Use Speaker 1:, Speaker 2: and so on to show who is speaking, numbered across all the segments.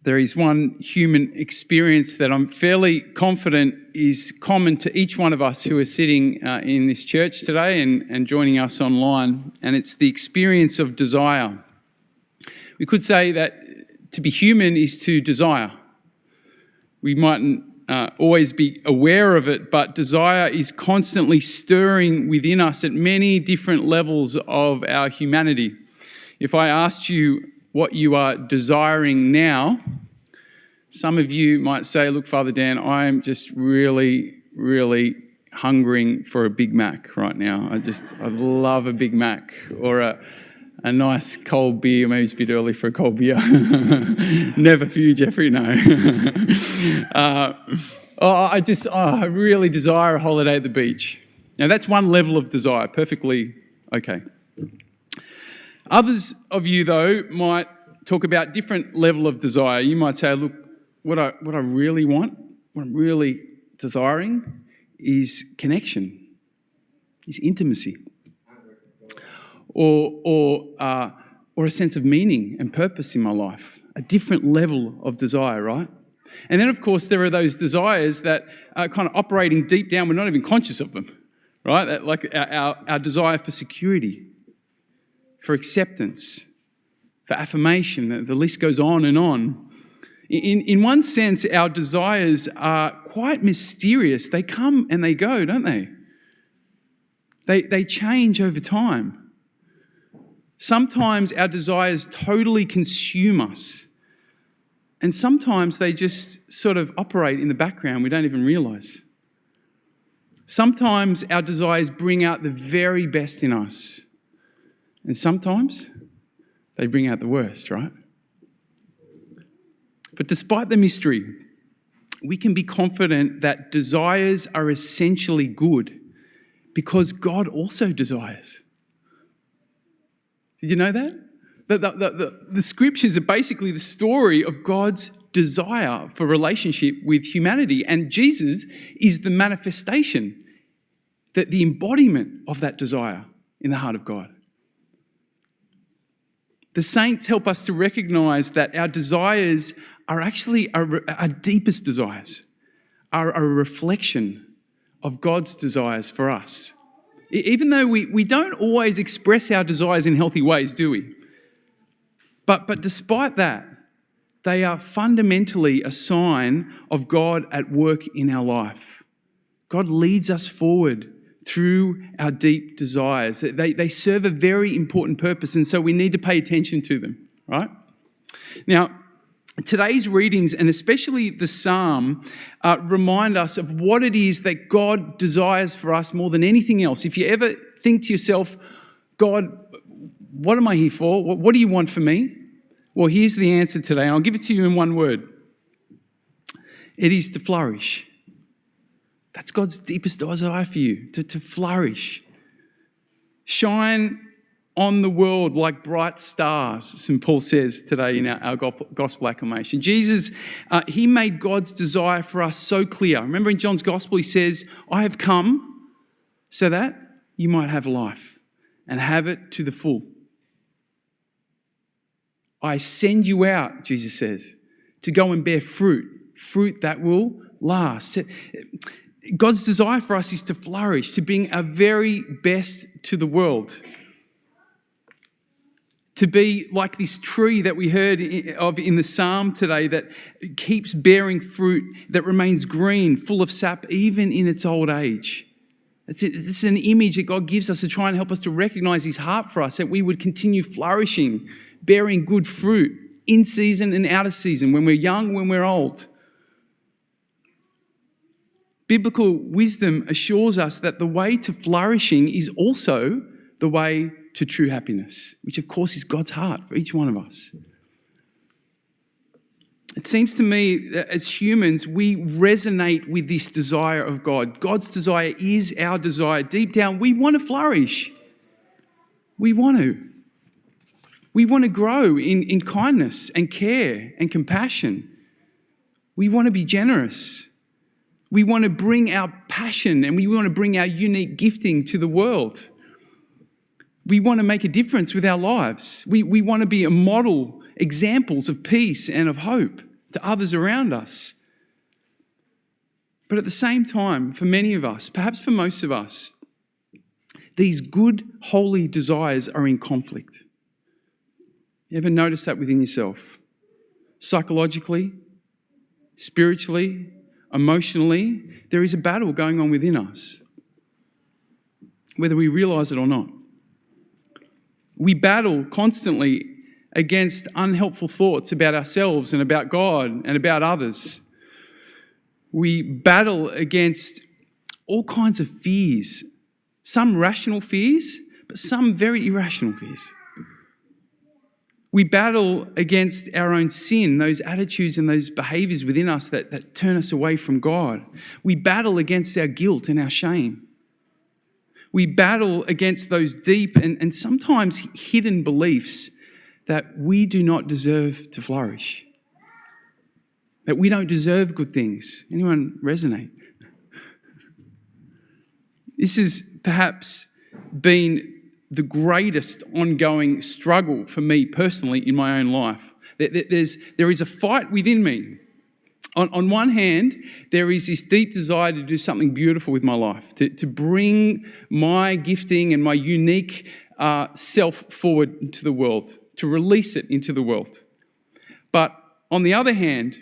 Speaker 1: There is one human experience that I'm fairly confident is common to each one of us who are sitting in this church today and joining us online, and it's the experience of desire. We could say that to be human is to desire. We mightn't always be aware of it, but desire is constantly stirring within us at many different levels of our humanity. If I asked you what you are desiring now, some of you might say, look, Father Dan, I'm just really, really hungering for a Big Mac right now. I love a Big Mac or a nice cold beer. Maybe it's a bit early for a cold beer. Never for you, Jeffrey, no. I really desire a holiday at the beach. Now, that's one level of desire, perfectly okay. Others of you, though, might talk about different level of desire. You might say, look, what I really want, what I'm really desiring is connection, is intimacy, or a sense of meaning and purpose in my life, a different level of desire, right? And then, of course, there are those desires that are kind of operating deep down. We're not even conscious of them, right? That, like our desire for security, for acceptance, for affirmation. The list goes on and on. In one sense, our desires are quite mysterious. They come and they go, don't they? They change over time. Sometimes our desires totally consume us. And sometimes they just sort of operate in the background. We don't even realize. Sometimes our desires bring out the very best in us. And sometimes they bring out the worst, right? But despite the mystery, we can be confident that desires are essentially good because God also desires. Did you know that? The scriptures are basically the story of God's desire for relationship with humanity, and Jesus is the manifestation, the embodiment of that desire in the heart of God. The saints help us to recognize that our desires are actually our deepest desires, are a reflection of God's desires for us. Even though we don't always express our desires in healthy ways, do we? But despite that, they are fundamentally a sign of God at work in our life. God leads us forward through our deep desires. They serve a very important purpose, and so we need to pay attention to them, right? Now, today's readings, and especially the Psalm, remind us of what it is that God desires for us more than anything else. If you ever think to yourself, God, what am I here for? What do you want for me? Well, here's the answer today. I'll give it to you in one word. It is to flourish. That's God's deepest desire for you, to flourish. Shine on the world like bright stars, St. Paul says today in our gospel acclamation. Jesus, he made God's desire for us so clear. Remember in John's gospel, he says, I have come so that you might have life and have it to the full. I send you out, Jesus says, to go and bear fruit that will last. God's desire for us is to flourish, to bring our very best to the world. To be like this tree that we heard of in the Psalm today that keeps bearing fruit, that remains green, full of sap, even in its old age. It's an image that God gives us to try and help us to recognize his heart for us, that we would continue flourishing, bearing good fruit in season and out of season, when we're young, when we're old. Biblical wisdom assures us that the way to flourishing is also the way to true happiness, which of course is God's heart for each one of us. It seems to me that as humans, we resonate with this desire of God. God's desire is our desire. Deep down, we want to flourish. We want to. We want to grow in kindness and care and compassion. We want to be generous. We want to bring our passion and we want to bring our unique gifting to the world. We want to make a difference with our lives. We want to be a model examples of peace and of hope. to others around us. But at the same time, for many of us, perhaps for most of us, these good, holy desires are in conflict. You ever notice that within yourself? Psychologically, spiritually, emotionally, there is a battle going on within us, whether we realise it or not. We battle constantly against unhelpful thoughts about ourselves and about God and about others. We battle against all kinds of fears, some rational fears, but some very irrational fears. We battle against our own sin, those attitudes and those behaviours within us that turn us away from God. We battle against our guilt and our shame. We battle against those deep and sometimes hidden beliefs that we do not deserve to flourish, that we don't deserve good things. Anyone resonate? This has perhaps been the greatest ongoing struggle for me personally in my own life. There is a fight within me. On one hand, there is this deep desire to do something beautiful with my life, to bring my gifting and my unique self forward into the world, to release it into the world. But on the other hand,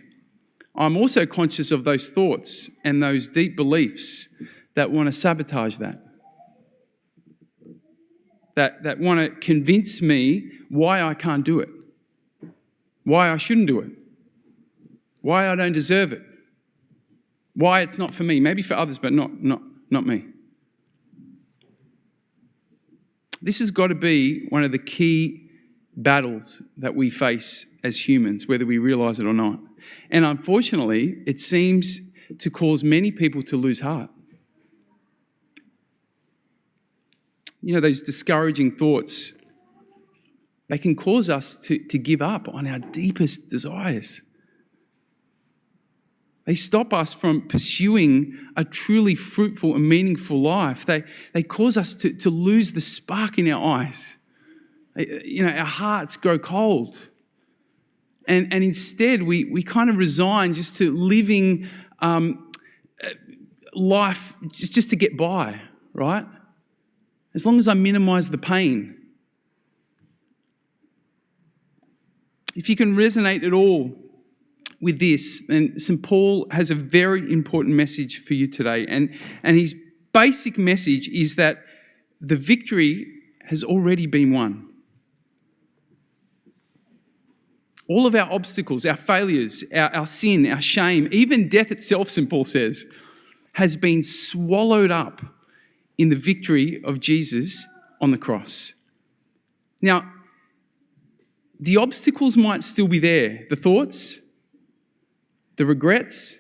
Speaker 1: I'm also conscious of those thoughts and those deep beliefs that want to sabotage that want to convince me why I can't do it, why I shouldn't do it, why I don't deserve it, why it's not for me, maybe for others, but not me. This has got to be one of the key battles that we face as humans, whether we realise it or not. And unfortunately, it seems to cause many people to lose heart. You know, those discouraging thoughts, they can cause us to give up on our deepest desires. They stop us from pursuing a truly fruitful and meaningful life. They cause us to lose the spark in our eyes. You know, our hearts grow cold. And instead, we kind of resign just to living life just to get by, right? As long as I minimise the pain. If you can resonate at all with this, then St. Paul has a very important message for you today. And his basic message is that the victory has already been won. All of our obstacles, our failures, our sin, our shame, even death itself, St. Paul says, has been swallowed up in the victory of Jesus on the cross. Now, the obstacles might still be there. The thoughts, the regrets,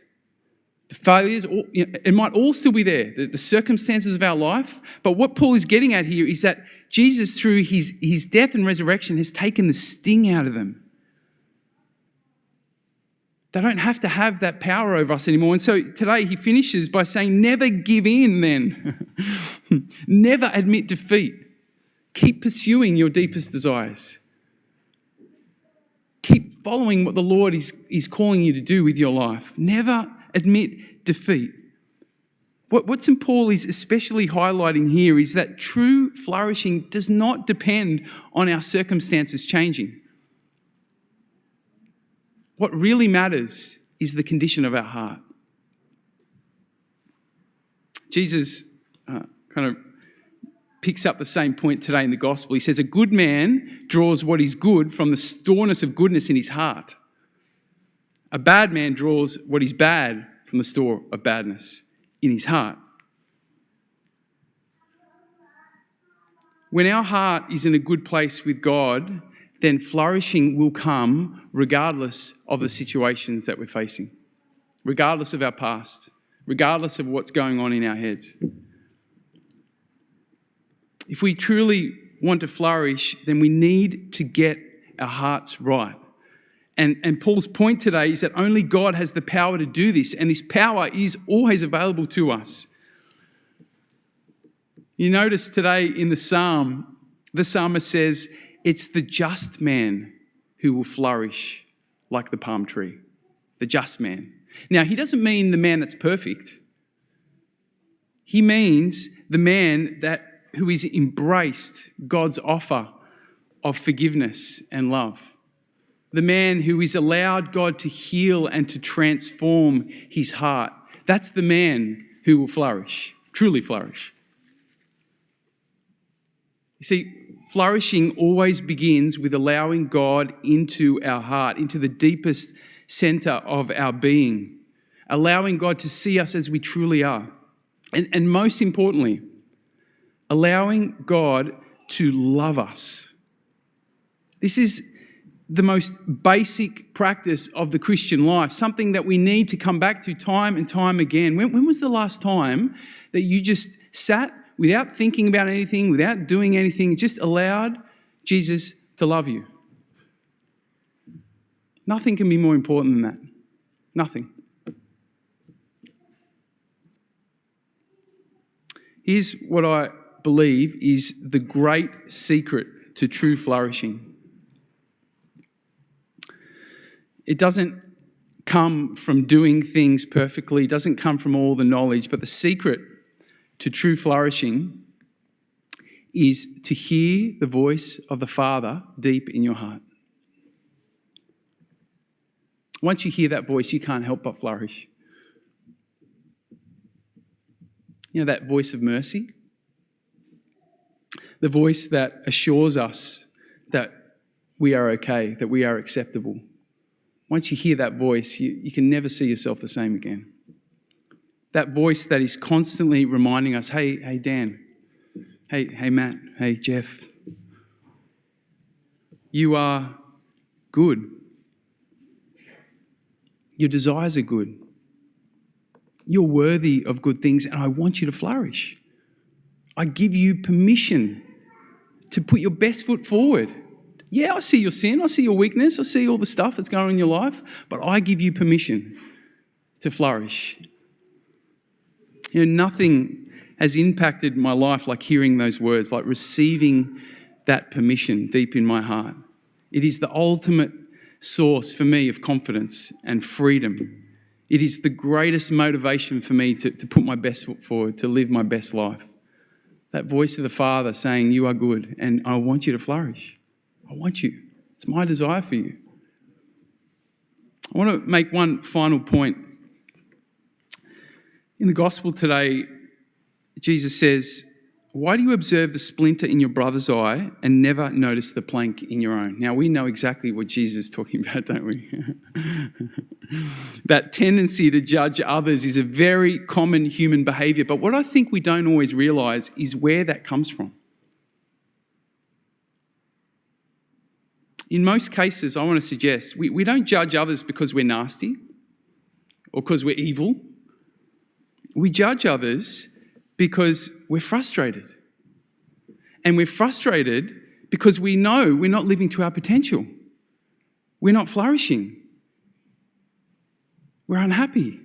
Speaker 1: the failures, it might all still be there, the circumstances of our life. But what Paul is getting at here is that Jesus, through his death and resurrection, has taken the sting out of them. They don't have to have that power over us anymore. And so today he finishes by saying, never give in then. Never admit defeat. Keep pursuing your deepest desires. Keep following what the Lord is calling you to do with your life. Never admit defeat. What St. Paul is especially highlighting here is that true flourishing does not depend on our circumstances changing. What really matters is the condition of our heart. Jesus kind of picks up the same point today in the gospel. He says, a good man draws what is good from the storeness of goodness in his heart. A bad man draws what is bad from the store of badness in his heart. When our heart is in a good place with God, then flourishing will come regardless of the situations that we're facing, regardless of our past, regardless of what's going on in our heads. If we truly want to flourish, then we need to get our hearts right. And Paul's point today is that only God has the power to do this, and this power is always available to us. You notice today in the psalm, the psalmist says, it's the just man who will flourish like the palm tree. the just man. Now, he doesn't mean the man that's perfect. He means the man who has embraced God's offer of forgiveness and love. The man who has allowed God to heal and to transform his heart. That's the man who will flourish, truly flourish. You see, flourishing always begins with allowing God into our heart, into the deepest center of our being, allowing God to see us as we truly are. And most importantly, allowing God to love us. This is the most basic practice of the Christian life, something that we need to come back to time and time again. When was the last time that you just sat without thinking about anything, without doing anything, just allowed Jesus to love you? Nothing can be more important than that. Nothing. Here's what I believe is the great secret to true flourishing. It doesn't come from doing things perfectly, it doesn't come from all the knowledge, but the secret to true flourishing is to hear the voice of the Father deep in your heart. Once you hear that voice, you can't help but flourish. You know, that voice of mercy? The voice that assures us that we are okay, that we are acceptable. Once you hear that voice, you can never see yourself the same again. That voice that is constantly reminding us, hey Dan, hey Matt, hey Jeff, you are good. Your desires are good. You're worthy of good things, and I want you to flourish. I give you permission to put your best foot forward. Yeah, I see your sin, I see your weakness, I see all the stuff that's going on in your life, but I give you permission to flourish. You know, nothing has impacted my life like hearing those words, like receiving that permission deep in my heart. It is the ultimate source for me of confidence and freedom. It is the greatest motivation for me to put my best foot forward, to live my best life. That voice of the Father saying, you are good and I want you to flourish. I want you. It's my desire for you. I want to make one final point. In the gospel today, Jesus says, why do you observe the splinter in your brother's eye and never notice the plank in your own? Now, we know exactly what Jesus is talking about, don't we? That tendency to judge others is a very common human behaviour. But what I think we don't always realise is where that comes from. In most cases, I want to suggest, we don't judge others because we're nasty or because we're evil. We judge others because we're frustrated. And we're frustrated because we know we're not living to our potential. We're not flourishing. We're unhappy.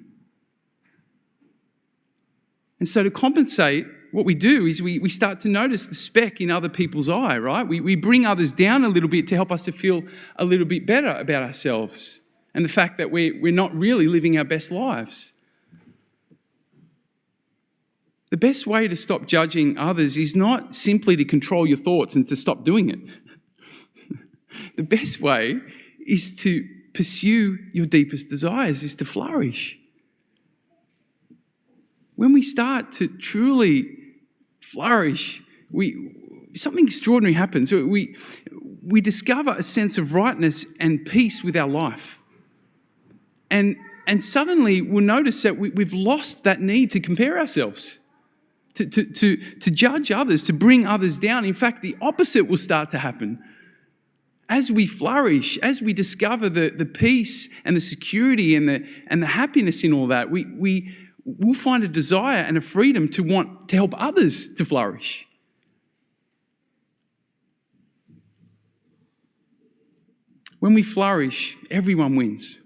Speaker 1: And so to compensate, what we do is we start to notice the speck in other people's eye, right? We bring others down a little bit to help us to feel a little bit better about ourselves and the fact that we're not really living our best lives. The best way to stop judging others is not simply to control your thoughts and to stop doing it. The best way is to pursue your deepest desires, is to flourish. When we start to truly flourish, something extraordinary happens. We discover a sense of rightness and peace with our life. And suddenly we'll notice that we've lost that need to compare ourselves, to judge others, to bring others down. In fact, the opposite will start to happen. As we flourish, as we discover the peace and the security and the happiness in all that, we'll find a desire and a freedom to want to help others to flourish. When we flourish, everyone wins.